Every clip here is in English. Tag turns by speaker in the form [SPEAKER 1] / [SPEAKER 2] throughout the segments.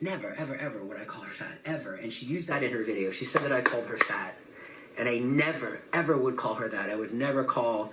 [SPEAKER 1] never, ever, ever would I call her fat, ever. And she used that in her video. She said that I called her fat. And I never, ever would call her that. I would never call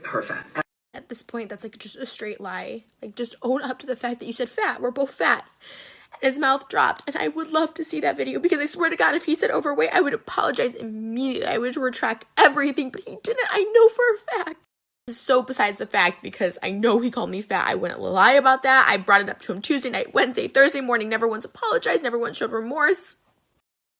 [SPEAKER 1] her fat.
[SPEAKER 2] At this point, that's like just a straight lie. Like, just own up to the fact that you said fat. We're both fat. And his mouth dropped. And I would love to see that video, because I swear to God, if he said overweight, I would apologize immediately. I would retract everything, but he didn't. I know for a fact. So besides the fact, because I know he called me fat, I wouldn't lie about that. I brought it up to him Tuesday night, Wednesday, Thursday morning, never once apologized, never once showed remorse.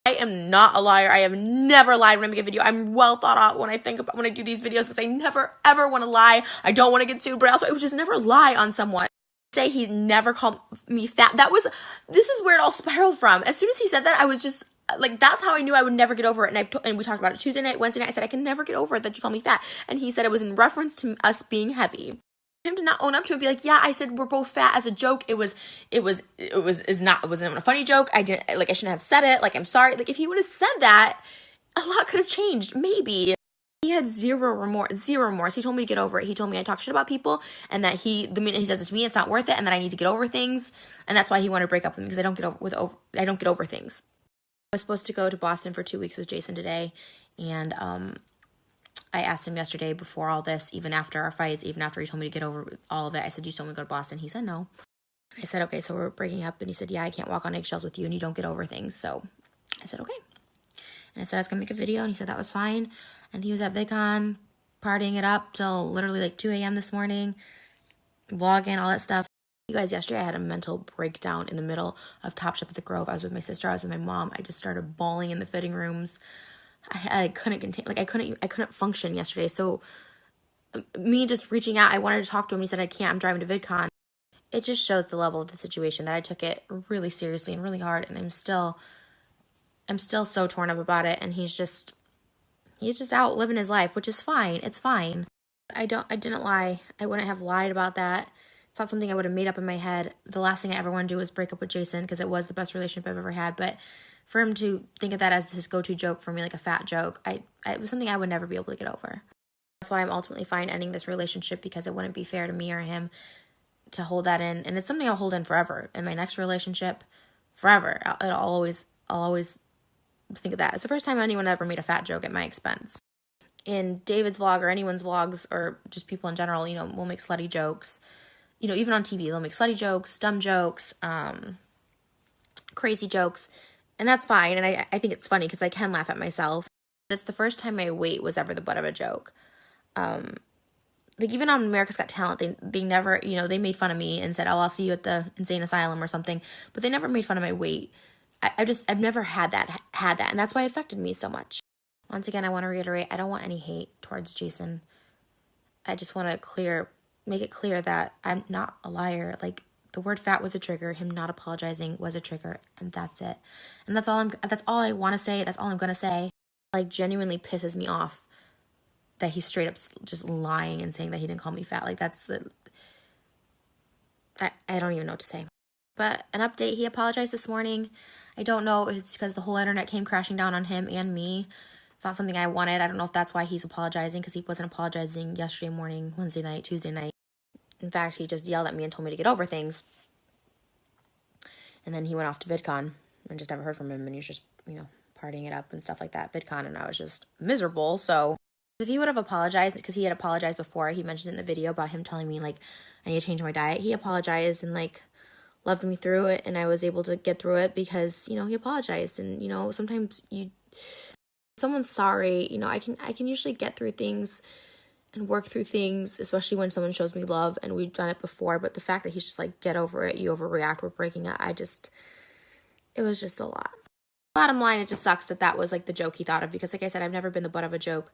[SPEAKER 2] I am not a liar. I have never lied when I make a video. I'm well thought out when I do these videos, because I never ever want to lie. I don't want to get sued, but also I would just never lie on someone. Say he never called me fat. This is where it all spiraled from. As soon as he said that, I was just like, that's how I knew I would never get over it. And we talked about it Tuesday night, Wednesday night. I said, I can never get over it that you call me fat. And he said it was in reference to us being heavy. Him to not own up to it and be like, yeah, I said we're both fat as a joke. It wasn't a funny joke. I shouldn't have said it. Like, I'm sorry. Like, if he would have said that, a lot could have changed. Maybe. He had zero remorse. He told me to get over it. He told me I talk shit about people, and that the minute he says it to me, it's not worth it, and that I need to get over things. And that's why he wanted to break up with me, because I don't get over things. I was supposed to go to Boston for 2 weeks with Jason today, and I asked him yesterday before all this, even after our fights, even after he told me to get over all of it, I said, do you still want to go to Boston? He said no. I said, okay, so we're breaking up, and he said, yeah, I can't walk on eggshells with you, and you don't get over things. So I said, okay. And I said I was going to make a video, and he said that was fine. And he was at VidCon, partying it up till literally like 2 a.m. this morning, vlogging, all that stuff. You guys, yesterday I had a mental breakdown in the middle of Top Shop at the Grove. I was with my sister, I was with my mom. I just started bawling in the fitting rooms. I couldn't contain, like I couldn't function yesterday. So me just reaching out, I wanted to talk to him. He said, I can't, I'm driving to VidCon. It just shows the level of the situation, that I took it really seriously and really hard. And I'm still so torn up about it. And he's just out living his life, which is fine. It's fine. I didn't lie. I wouldn't have lied about that. It's not something I would have made up in my head. The last thing I ever want to do is break up with Jason, because it was the best relationship I've ever had. But for him to think of that as his go-to joke for me, like a fat joke, it was something I would never be able to get over. That's why I'm ultimately fine ending this relationship, because it wouldn't be fair to me or him to hold that in. And it's something I'll hold in forever. In my next relationship, forever. I'll always think of that. It's the first time anyone ever made a fat joke at my expense. In David's vlog, or anyone's vlogs, or just people in general, will make slutty jokes. Even on TV, they'll make slutty jokes, dumb jokes, crazy jokes. And that's fine. And I think it's funny, because I can laugh at myself. But it's the first time my weight was ever the butt of a joke. Like, even on America's Got Talent, they never, they made fun of me and said, oh, I'll see you at the insane asylum or something. But they never made fun of my weight. I've never had that. And that's why it affected me so much. Once again, I want to reiterate, I don't want any hate towards Jason. I just want to make it clear that I'm not a liar. Like, the word fat was a trigger. Him not apologizing was a trigger. And that's it. And that's all I want to say. That's all I'm going to say. Like, genuinely pisses me off that he's straight up just lying and saying that he didn't call me fat. Like, I don't even know what to say. But an update, he apologized this morning. I don't know if it's because the whole internet came crashing down on him and me. It's not something I wanted. I don't know if that's why he's apologizing, because he wasn't apologizing yesterday morning, Wednesday night, Tuesday night. In fact, he just yelled at me and told me to get over things. And then he went off to VidCon and just never heard from him. And he was just, partying it up and stuff like that, VidCon. And I was just miserable. So if he would have apologized, because he had apologized before, he mentioned in the video about him telling me, like, I need to change my diet. He apologized and, like, loved me through it, and I was able to get through it because, he apologized. And, sometimes someone's sorry, I can usually get through things and work through things, especially when someone shows me love, and we've done it before. But the fact that he's just like, get over it, you overreact, we're breaking up, it was just a lot. Bottom line, it just sucks that was like the joke he thought of, because like I said, I've never been the butt of a joke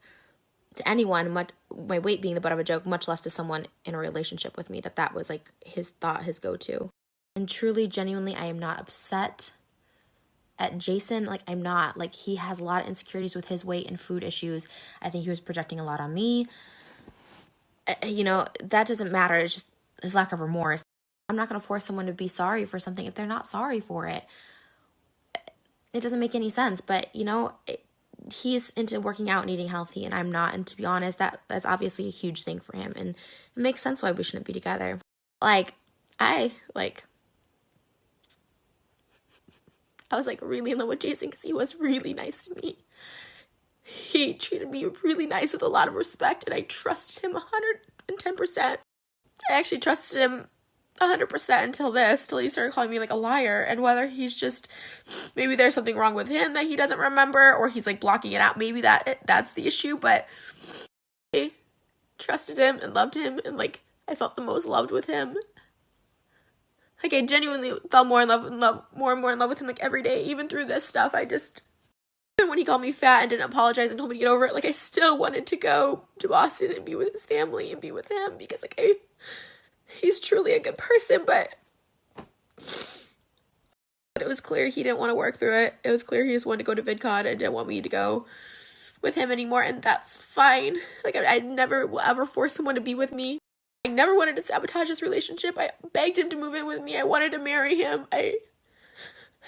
[SPEAKER 2] to anyone, my weight being the butt of a joke, much less to someone in a relationship with me, that was like his thought, his go-to. And truly, genuinely, I am not upset at Jason. Like, I'm not. Like, he has a lot of insecurities with his weight and food issues. I think he was projecting a lot on me. That doesn't matter. It's just his lack of remorse. I'm not going to force someone to be sorry for something if they're not sorry for it. It doesn't make any sense. But, he's into working out and eating healthy, and I'm not. And to be honest, that's obviously a huge thing for him. And it makes sense why we shouldn't be together. I was like really in love with Jason because he was really nice to me. He treated me really nice with a lot of respect, and I trusted him 110%. I actually trusted him 100% till he started calling me like a liar, and whether he's just, maybe there's something wrong with him that he doesn't remember, or he's like blocking it out, maybe that's the issue, but I trusted him and loved him, and like I felt the most loved with him. Like I genuinely fell more and more in love with him like every day, even through this stuff. Even when he called me fat and didn't apologize and told me to get over it, like I still wanted to go to Boston and be with his family and be with him, because like he's truly a good person, but it was clear he didn't want to work through it. It was clear he just wanted to go to VidCon and didn't want me to go with him anymore, and that's fine. Like I never will ever force someone to be with me. I never wanted to sabotage this relationship. I begged him to move in with me. I wanted to marry him. I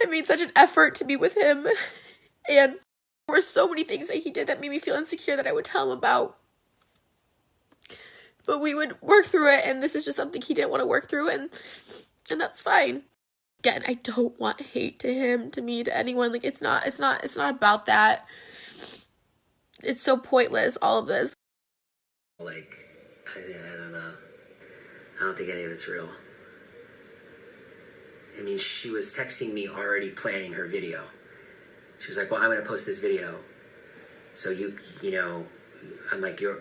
[SPEAKER 2] made such an effort to be with him, and there were so many things that he did that made me feel insecure that I would tell him about. But we would work through it, and this is just something he didn't want to work through, and that's fine. Again, I don't want hate to him, to me, to anyone. Like it's not about that. It's so pointless, all of this.
[SPEAKER 1] Like, I don't know. I don't think any of it's real. I mean, she was texting me already planning her video. She was like, well, I'm going to post this video. So you know, I'm like, I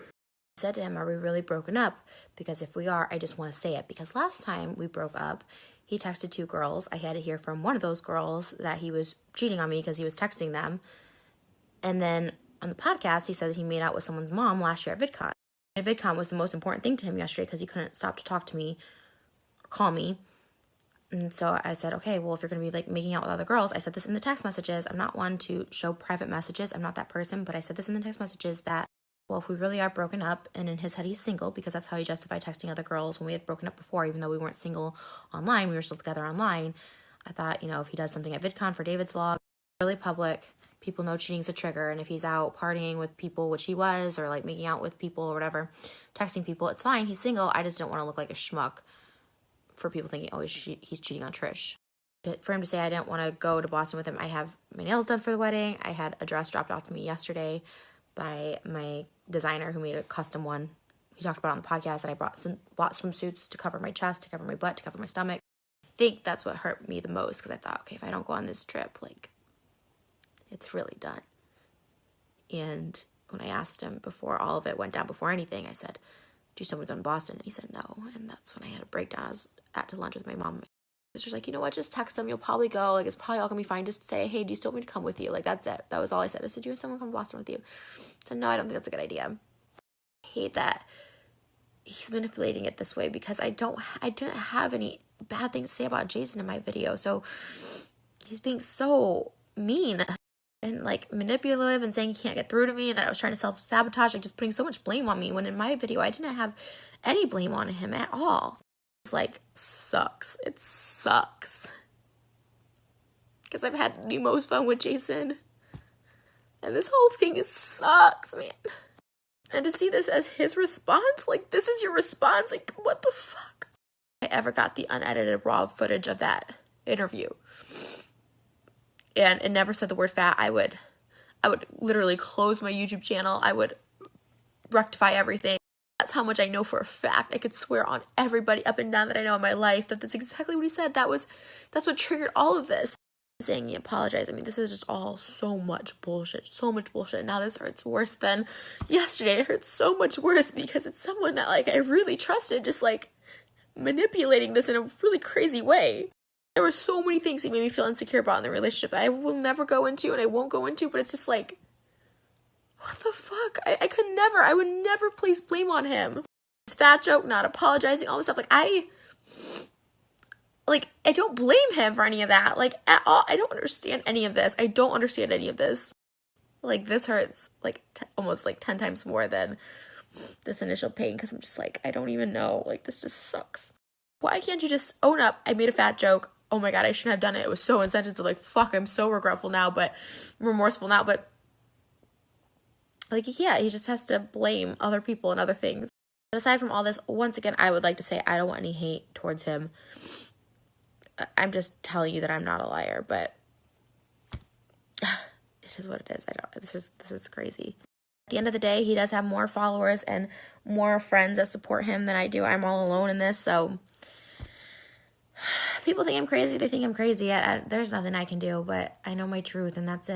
[SPEAKER 3] said to him, are we really broken up? Because if we are, I just want to say it. Because last time we broke up, he texted 2 girls. I had to hear from one of those girls that he was cheating on me because he was texting them. And then on the podcast, he said that he made out with someone's mom last year at VidCon. And VidCon was the most important thing to him yesterday because he couldn't stop to talk to me or call me. And so I said, okay, well, if you're going to be like making out with other girls, I said this in the text messages. I'm not one to show private messages. I'm not that person, but I said this in the text messages that, well, if we really are broken up, and in his head he's single, because that's how he justified texting other girls when we had broken up before, even though we weren't single online, we were still together online. I thought, you know, if he does something at VidCon for David's vlog, really public, people know cheating's a trigger, and if he's out partying with people, which he was, or like making out with people or whatever, texting people, it's fine, he's single. I just don't want to look like a schmuck for people thinking, oh, he's cheating on Trish. For him to say I didn't want to go to Boston with him, I have my nails done for the wedding. I had a dress dropped off to me yesterday by my designer who made a custom one. He talked about it on the podcast that I bought swimsuits to cover my chest, to cover my butt, to cover my stomach. I think that's what hurt me the most, because I thought, okay, if I don't go on this trip, like, it's really done. And when I asked him before all of it went down, before anything, I said, do you still want to go to Boston? And he said no. And that's when I had a breakdown. I was at to lunch with my mom. My sister's like, you know what, just text him, you'll probably go, like, it's probably all gonna be fine. Just say, hey, do you still want me to come with you? Like, that's it. That was all I said. I said, do you want someone to come to Boston with you? I said, no, I don't think that's a good idea. I hate that he's manipulating it this way, because I didn't have any bad things to say about Jason in my video. So he's being so mean and like manipulative and saying he can't get through to me and that I was trying to self-sabotage, like just putting so much blame on me, when in my video I didn't have any blame on him at all. It's like, sucks. It sucks. Because I've had the most fun with Jason. And this whole thing sucks, man. And to see this as his response, like, this is your response? Like, what the fuck? If I ever got the unedited raw footage of that interview and it never said the word fat, I would literally close my YouTube channel. I would rectify everything. That's how much I know for a fact. I could swear on everybody up and down that I know in my life that that's exactly what he said. That's what triggered all of this. Saying he apologized. I mean, this is just all so much bullshit. So much bullshit. Now this hurts worse than yesterday. It hurts so much worse because it's someone that, like, I really trusted, just, like, manipulating this in a really crazy way. There were so many things he made me feel insecure about in the relationship that I will never go into and I won't go into, but it's just like, what the fuck? I would never place blame on him. This fat joke, not apologizing, all this stuff. I don't blame him for any of that, like, at all. I don't understand any of this. Like, this hurts, like, almost, like, 10 times more than this initial pain, because I'm just like, I don't even know. Like, this just sucks. Why can't you just own up? I made a fat joke. Oh my god, I shouldn't have done it. It was so insensitive. Like, fuck, I'm so remorseful now, but, like, yeah, he just has to blame other people and other things. But aside from all this, once again, I would like to say I don't want any hate towards him. I'm just telling you that I'm not a liar, but it is what it is. This is crazy. At the end of the day, he does have more followers and more friends that support him than I do. I'm all alone in this, so people think I'm crazy. They think I'm crazy. There's nothing I can do, but I know my truth, and that's it.